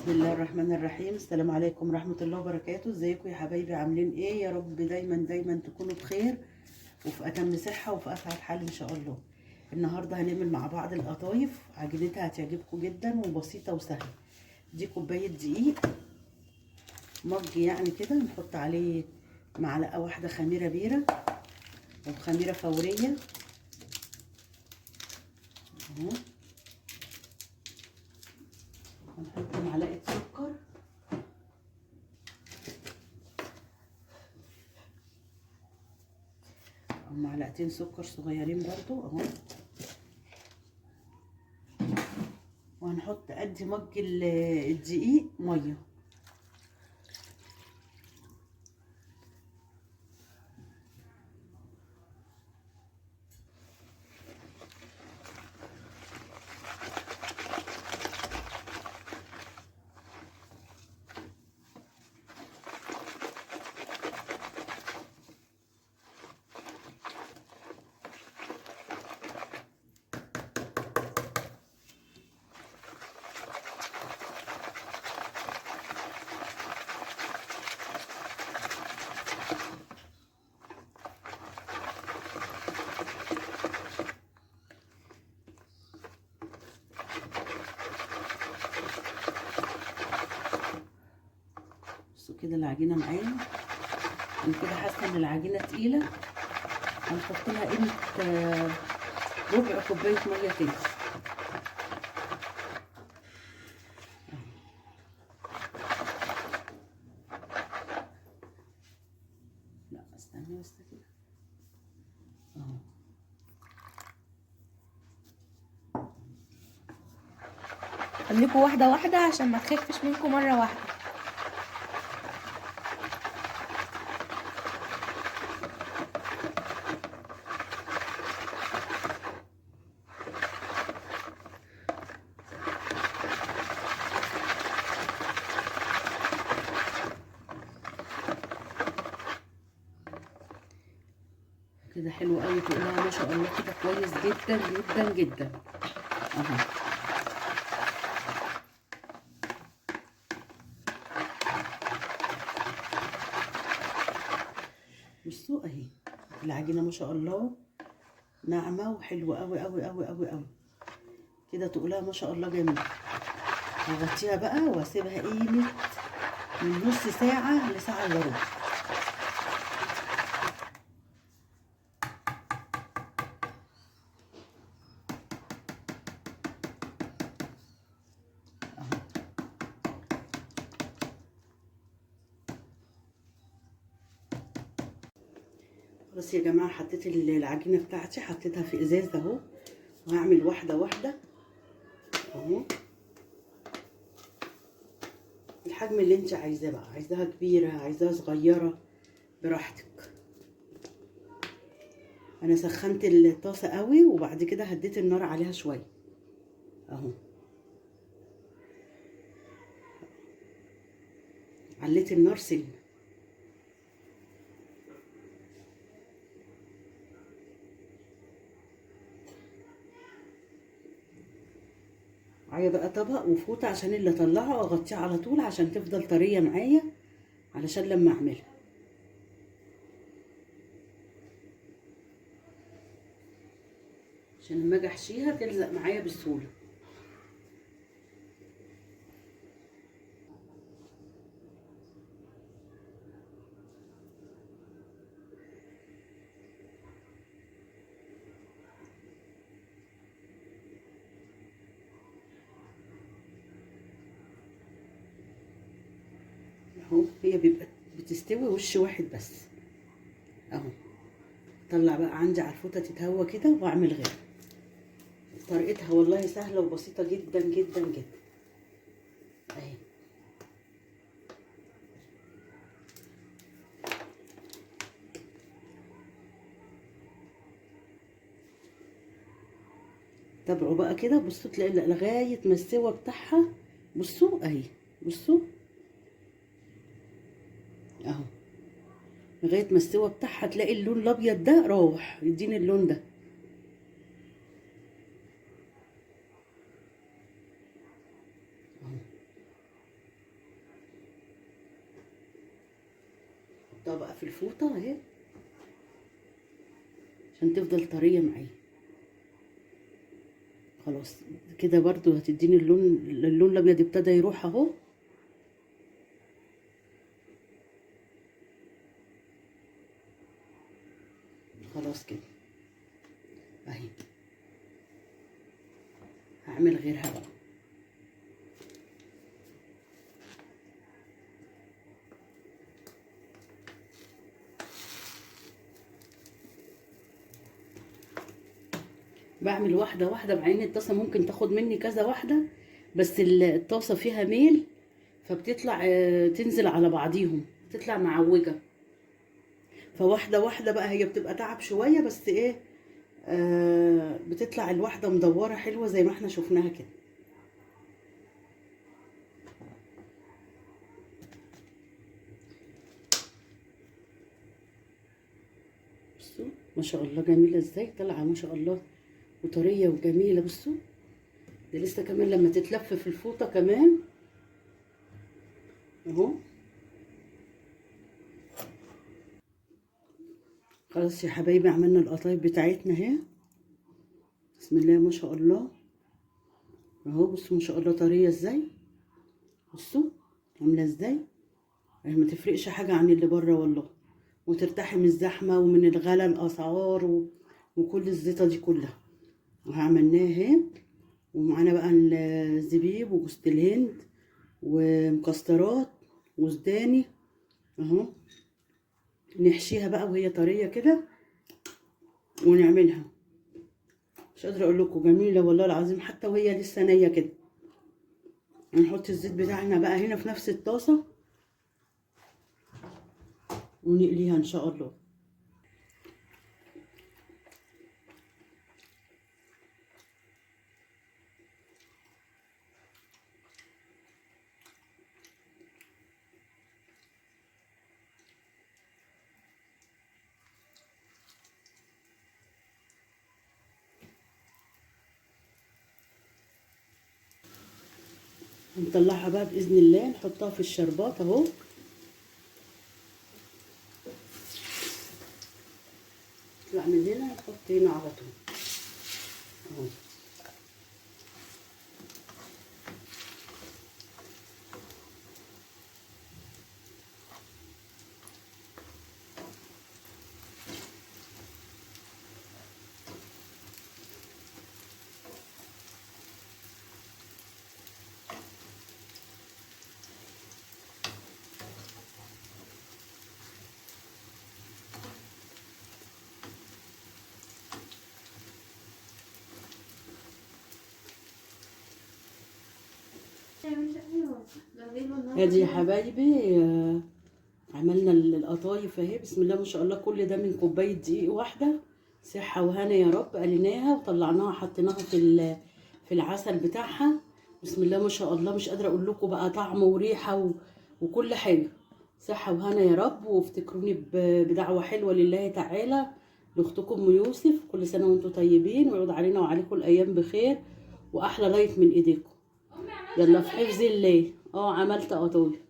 بسم الله الرحمن الرحيم. السلام عليكم ورحمة الله وبركاته. ازيكم يا حبايبي؟ عاملين ايه؟ يا رب دايما دايما تكونوا بخير وفي اتم صحة وفي اسعد حال ان شاء الله. النهاردة هنعمل مع بعض القطايف، عجينتها هتعجبكم جدا وبسيطة وسهلة. دي كوباية دقيق، مج يعني كده، نحط عليه معلقة واحدة خميرة بيرة او خميرة فورية اهو. هنحط معلقة سكر او معلقتين سكر صغيرين برضو اهو. وهنحط قد مج الدقيق ميه. بصوا كده العجينه معايا، انا كده حاسه ان العجينه تقيله. هنحط لها قيمه ربع كوبايه ميه كده. لا استني بس كده اهو. خليكوا واحدة واحدة عشان ما تخفش منكم مرة واحدة. كده حلو قوي، تقولها ما شاء الله كده كويس جدا جدا جدا اهو. بصوا اهي العجينه ما شاء الله ناعمه وحلوه قوي قوي قوي قوي قوي كده، تقولها ما شاء الله جميل. هغطيها بقى واسيبها قيمه من نص ساعه لساعه الا ربع. بس يا جماعه حطيت العجينه بتاعتي، حطيتها في ازاز اهو، وهعمل واحده واحده اهو. الحجم اللي انت عايزاه بقى، عايزاها كبيره عايزاها صغيره براحتك. انا سخنت الطاسه قوي وبعد كده هديت النار عليها شويه اهو. عليت النار سن. معايا بقى طبق وفوطه عشان اللي اطلعه اغطيه على طول عشان تفضل طريه معايا، علشان لما اعملها عشان لما اجي احشيها تلزق معايا بسهوله. اهو هي بيبقى بتستوي وش واحد بس اهو. اطلع بقى عندي على الفوطه تتهوى كده واعمل غيرها. طريقتها والله سهله وبسيطه جدا جدا جدا اهي. تابعوا بقى كده، بصوا تلاقي لغايه ما السوا بتاعها. بصوا اهي، بصوا اهو، لغايه ما السوا بتاعها تلاقي اللون الابيض ده راح يديني اللون ده اهو. احطها بقى في الفوطه اهي عشان تفضل طريه معايا. خلاص كده برضو هتديني اللون الابيض ابتدى يروح اهو. خلاص كده اهي. هعمل غيرها بقى. بعمل واحده واحده، مع ان الطاسه ممكن تاخد مني كذا واحده، بس الطاسه فيها ميل فبتطلع تنزل على بعضيهم، تطلع معوجه. فواحده واحده بقى، هي بتبقى تعب شويه بس ايه، بتطلع الواحده مدوره حلوه زي ما احنا شفناها كده. بصوا ما شاء الله جميله ازاي طالعه، ما شاء الله وطريه وجميله. بصوا ده لسه كمان لما تتلف في الفوطه كمان اهو. خلاص يا حبايبي عملنا القطايف بتاعتنا اهي، بسم الله ما شاء الله اهو. بصوا ما شاء الله طريه ازاي، بصوا عامله ازاي. هي ما تفرقش حاجه عن اللي بره والله، وترتاحي من الزحمه ومن الغلا الاسعار وكل الزيطه دي كلها. وعملناها اهي، ومعانا بقى الزبيب وجوز الهند ومكسرات وسوداني اهو. نحشيها بقى وهي طريه كده ونعملها. مش قادره اقول لكم جميله والله العظيم، حتى وهي لسه نيه كده. هنحط الزيت بتاعنا بقى هنا في نفس الطاسه ونقليها ان شاء الله. هنطلعها بقى باذن الله، نحطها في الشربات اهو. نطلع من هنا نحط هنا على طول اهو. ادي يا حبايبي عملنا القطايف اهي، بسم الله ما شاء الله. كل ده من كوبايه دقيق واحده، صحه وهنا يا رب. قليناها وطلعناها حطيناها في العسل بتاعها، بسم الله ما شاء الله. مش قادره اقول لكم بقى طعم وريحه وكل حاجه. صحه وهنا يا رب. وافتكروني بدعوه حلوه لله تعالى لاختكم ام يوسف. كل سنه وانتم طيبين، ويعود علينا وعليكم الايام بخير واحلى لايف من ايديكم. يلا في حفظ الله. عملت قطايف.